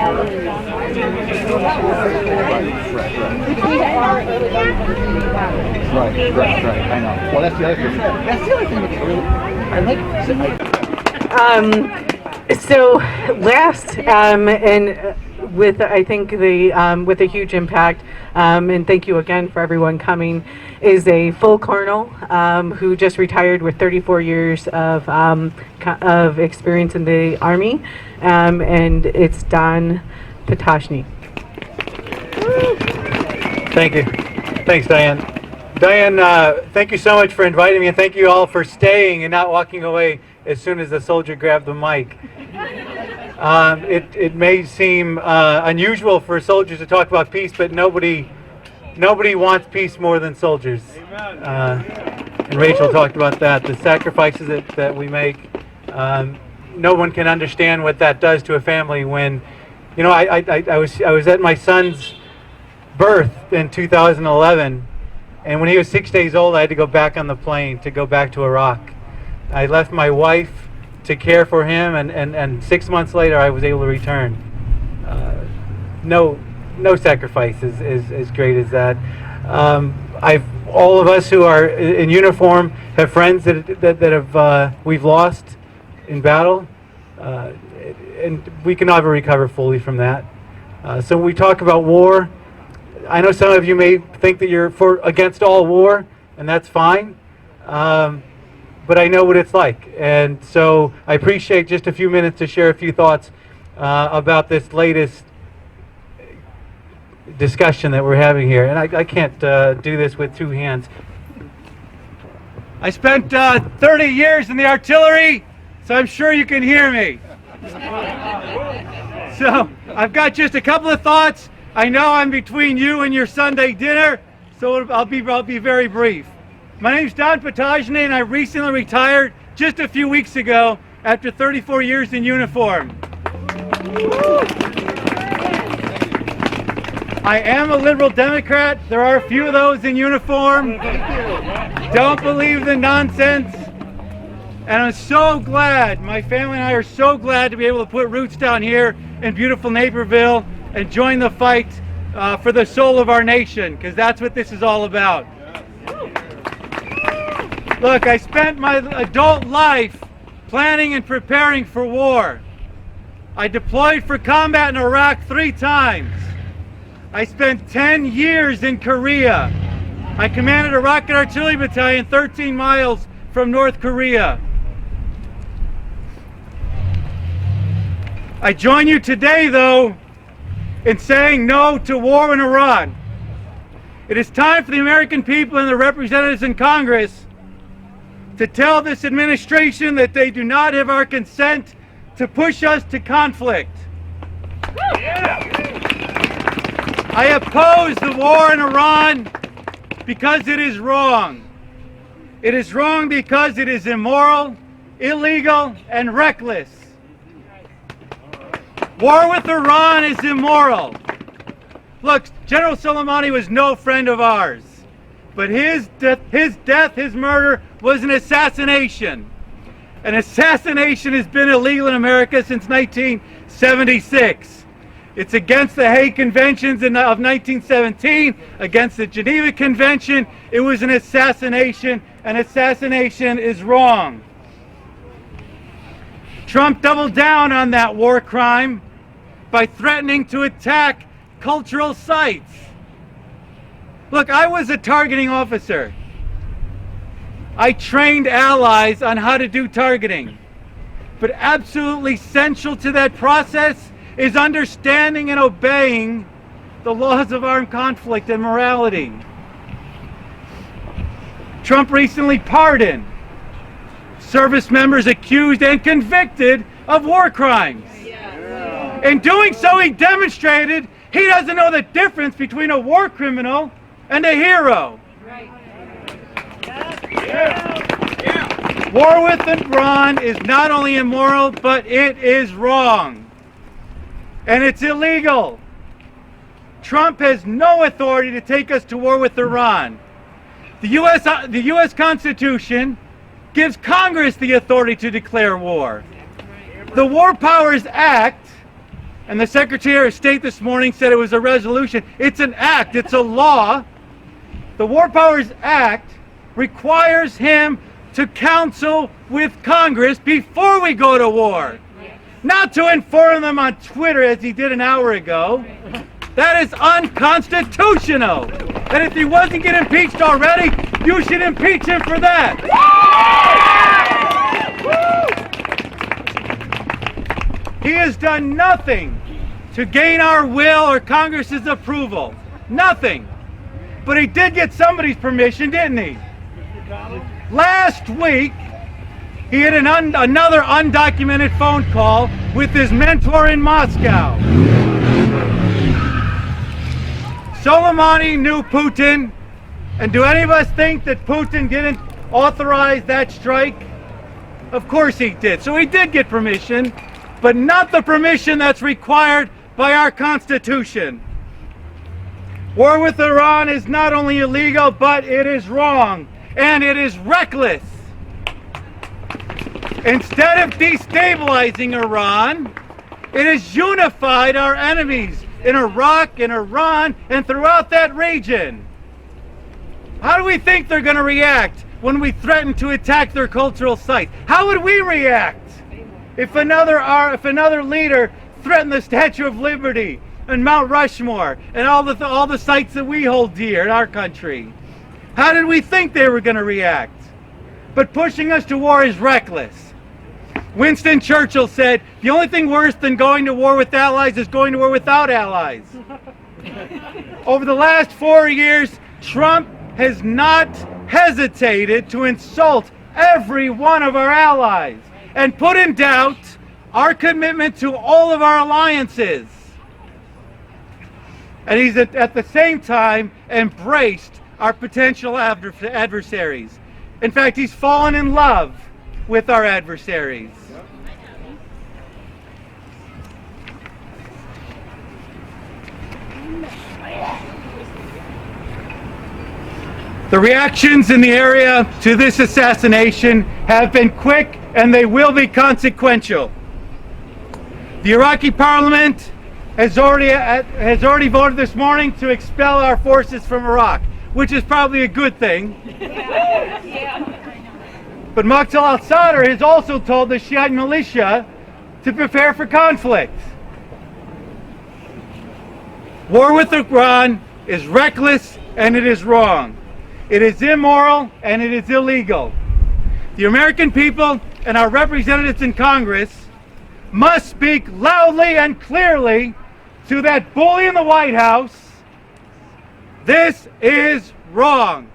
Right. I know. Well, that's the other thing. That's the other thing that's really, I like. So last and with I think the with a huge impact, and thank you again for everyone coming, is a full colonel who just retired with 34 years of experience in the Army, and it's Don Potoczny. Thank you. Thanks, Diane. Diane, thank you so much for inviting me, and thank you all for staying and not walking away as soon as the soldier grabbed the mic. It may seem unusual for soldiers to talk about peace, but nobody wants peace more than soldiers. And Rachel talked about that, the sacrifices that we make. No one can understand what that does to a family when, you know, I was at my son's birth in 2011, and when he was 6 days old, I had to go back on the plane to go back to Iraq. I left my wife to care for him, and 6 months later I was able to return. No sacrifice is as great as that. All of us who are in uniform have friends that have we've lost in battle, and we can never recover fully from that. So when we talk about war, I know some of you may think that you're against all war, and that's fine. But I know what it's like, and so I appreciate just a few minutes to share a few thoughts about this latest discussion that we're having here. And I can't do this with two hands. I spent 30 years in the artillery, so I'm sure you can hear me. So I've got just a couple of thoughts. I know I'm between you and your Sunday dinner, so I'll be very brief. My name's Don Potoczny, and I recently retired just a few weeks ago after 34 years in uniform. I am a liberal Democrat. There are a few of those in uniform. Don't believe the nonsense. And I'm so glad, my family and I are so glad to be able to put roots down here in beautiful Naperville and join the fight for the soul of our nation, because that's what this is all about. Look, I spent my adult life planning and preparing for war. I deployed for combat in Iraq 3 times. I spent 10 years in Korea. I commanded a rocket artillery battalion 13 miles from North Korea. I join you today, though, in saying no to war in Iran. It is time for the American people and the representatives in Congress to tell this administration that they do not have our consent to push us to conflict. I oppose the war in Iran because it is wrong. It is wrong because it is immoral, illegal, and reckless. War with Iran is immoral. Look, General Soleimani was no friend of ours, but his murder was an assassination. An assassination has been illegal in America since 1976. It's against the Hague Conventions of 1917, against the Geneva Convention. It was an assassination. An assassination is wrong. Trump doubled down on that war crime by threatening to attack cultural sites. Look, I was a targeting officer. I trained allies on how to do targeting. But absolutely essential to that process is understanding and obeying the laws of armed conflict and morality. Trump recently pardoned service members accused and convicted of war crimes. In doing so, he demonstrated he doesn't know the difference between a war criminal and a hero. War with Iran is not only immoral, but it is wrong. And it's illegal. Trump has no authority to take us to war with Iran. The U.S. Constitution gives Congress the authority to declare war. The War Powers Act And the Secretary of State this morning said it was a resolution. It's an act. It's a law. The War Powers Act requires him to counsel with Congress before we go to war. Not to inform them on Twitter as he did an hour ago. That is unconstitutional. And if he wasn't getting impeached already, you should impeach him for that. He has done nothing to gain our will or Congress's approval. Nothing. But he did get somebody's permission, didn't he? Last week, he had another undocumented phone call with his mentor in Moscow. Soleimani knew Putin, and do any of us think that Putin didn't authorize that strike? Of course he did. So he did get permission, but not the permission that's required by our Constitution. War with Iran is not only illegal, but it is wrong, and it is reckless. Instead of destabilizing Iran, it has unified our enemies in Iraq, in Iran, and throughout that region. How do we think they're going to react when we threaten to attack their cultural sites? How would we react if another leader threatened the Statue of Liberty and Mount Rushmore and all the sites that we hold dear in our country? How did we think they were going to react? But pushing us to war is reckless. Winston Churchill said, the only thing worse than going to war with allies is going to war without allies. Over the last 4 years, Trump has not hesitated to insult every one of our allies and put in doubt our commitment to all of our alliances. And he's at the same time embraced our potential adversaries. In fact, he's fallen in love with our adversaries. The reactions in the area to this assassination have been quick, and they will be consequential. The Iraqi parliament has already voted this morning to expel our forces from Iraq, which is probably a good thing. But Maqtal al-Sadr has also told the Shiite militia to prepare for conflict. War with Iran is reckless and it is wrong. It is immoral and it is illegal. The American people and our representatives in Congress must speak loudly and clearly to that bully in the White House. This is wrong.